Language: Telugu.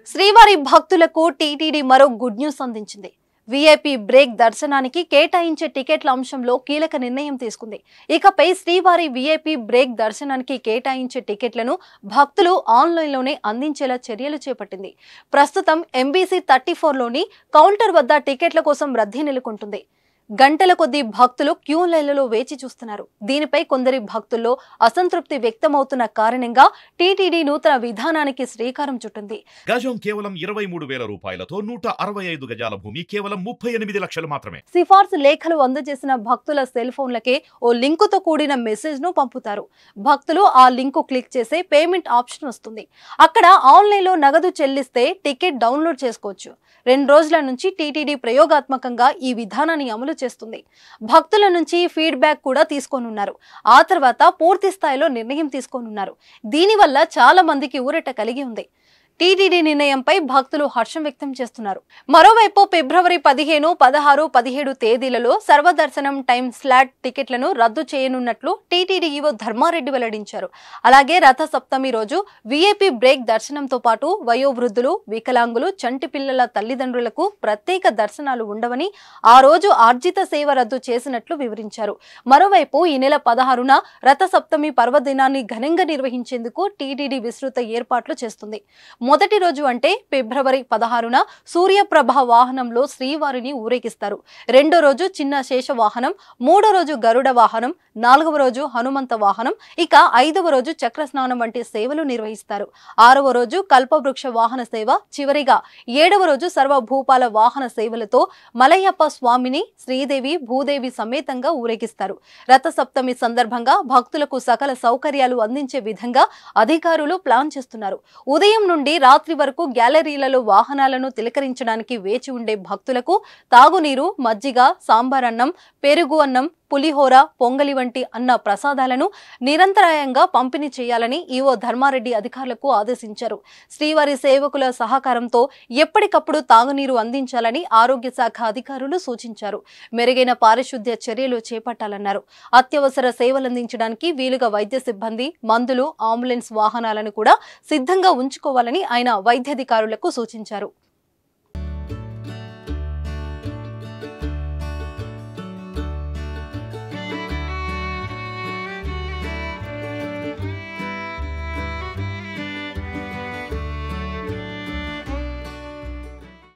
శ్రీవారి భక్తులకు టీటీడీ మరో గుడ్ న్యూస్ అందించింది. వీఐపీ బ్రేక్ దర్శనానికి కేటాయించే టికెట్ల అంశంలో కీలక నిర్ణయం తీసుకుంది. ఇకపై శ్రీవారి వీఐపీ బ్రేక్ దర్శనానికి కేటాయించే టికెట్లను భక్తులు ఆన్లైన్లోనే అందించేలా చర్యలు చేపట్టింది. ప్రస్తుతం ఎంబీసీ 34లోని కౌంటర్ వద్ద టికెట్ల కోసం రద్దీ నెలకొంటుంది. గంటల కొద్దీ భక్తులు క్యూ లైన్లలో వేచి చూస్తున్నారు. దీనిపై కొందరి భక్తుల్లో అసంతృప్తి వ్యక్తమవుతున్న కారణంగా టీటీడీ నూతన విధానానికి శ్రీకారం చుట్టింది. గజం కేవలం 23,000 రూపాయలతో 165 గజాల భూమి కేవలం 38 లక్షలు మాత్రమే. సిఫార్సు లేఖలు అందజేసిన భక్తుల సెల్ ఫోన్లకే ఓ లింకుతో కూడిన మెసేజ్ ను పంపుతారు. భక్తులు ఆ లింకు క్లిక్ చేసే పేమెంట్ ఆప్షన్ వస్తుంది. అక్కడ ఆన్లైన్లో నగదు చెల్లిస్తే టికెట్ డౌన్లోడ్ చేసుకోవచ్చు. 2 రోజుల నుంచి టీటీడీ ప్రయోగాత్మకంగా ఈ విధానాన్ని అమలు చేస్తుంది. భక్తుల నుంచి ఫీడ్బ్యాక్ కూడా తీసుకోనున్నారు. ఆ తర్వాత పూర్తి స్థాయిలో నిర్ణయం తీసుకోనున్నారు. దీనివల్ల చాలా మందికి ఊరట కలిగి ఉంది. టీటీడీ నిర్ణయంపై భక్తులు హర్షం వ్యక్తం చేస్తున్నారు. మరోవైపు ఫిబ్రవరి 15, 16, 17 తేదీలలో సర్వదర్శనం టైం స్లాట్ టికెట్లను రద్దు చేయనున్నట్లు టీటీడీ ఈవో ధర్మారెడ్డి వెల్లడించారు. అలాగే రథ సప్తమి రోజు వీఐపీ బ్రేక్ దర్శనంతో పాటు వయోవృద్ధులు, వికలాంగులు, చంటి పిల్లల తల్లిదండ్రులకు ప్రత్యేక దర్శనాలు ఉండవని, ఆ రోజు ఆర్జిత సేవ రద్దు చేసినట్లు వివరించారు. మరోవైపు ఈ నెల 16న రథ సప్తమి పర్వదినాన్ని ఘనంగా నిర్వహించేందుకు టీటీడీ విస్తృత ఏర్పాట్లు చేస్తుంది. మొదటి రోజు అంటే ఫిబ్రవరి 16న సూర్యప్రభ వాహనంలో శ్రీవారిని ఊరేగిస్తారు. రెండో రోజు చిన్న శేష వాహనం, మూడో రోజు గరుడ వాహనం, 4వ రోజు హనుమంత వాహనం, ఇక 5వ రోజు చక్రస్నానం వంటి సేవలు నిర్వహిస్తారు. 6వ రోజు కల్పవృక్ష వాహన సేవ, చివరిగా 7వ రోజు సర్వభూపాల వాహన సేవలతో మలయప్ప స్వామిని శ్రీదేవి, భూదేవి సమేతంగా ఊరేగిస్తారు. రథ సప్తమి సందర్భంగా భక్తులకు సకల సౌకర్యాలు అందించే విధంగా అధికారులు ప్లాన్ చేస్తున్నారు. ఉదయం నుండి రాత్రి వరకు గ్యాలరీలలో వాహనాలను తిలకరించడానికి వేచి ఉండే భక్తులకు తాగునీరు, మజ్జిగ, సాంబార్ అన్నం, పెరుగు అన్నం, పులిహోర, పొంగలి వంటి అన్న ప్రసాదాలను నిరంతరాయంగా పంపిణీ చేయాలని ఈవో ధర్మారెడ్డి అధికారులకు ఆదేశించారు. శ్రీవారి సేవకుల సహకారంతో ఎప్పటికప్పుడు తాగునీరు అందించాలని ఆరోగ్య శాఖ అధికారులు సూచించారు. మెరుగైన పారిశుద్ధ్య చర్యలు చేపట్టాలన్నారు. అత్యవసర సేవలందించడానికి వీలుగా వైద్య సిబ్బంది, మందులు, అంబులెన్స్ వాహనాలను కూడా సిద్ధంగా ఉంచుకోవాలని ఆయన వైద్యాధికారులకు సూచించారు.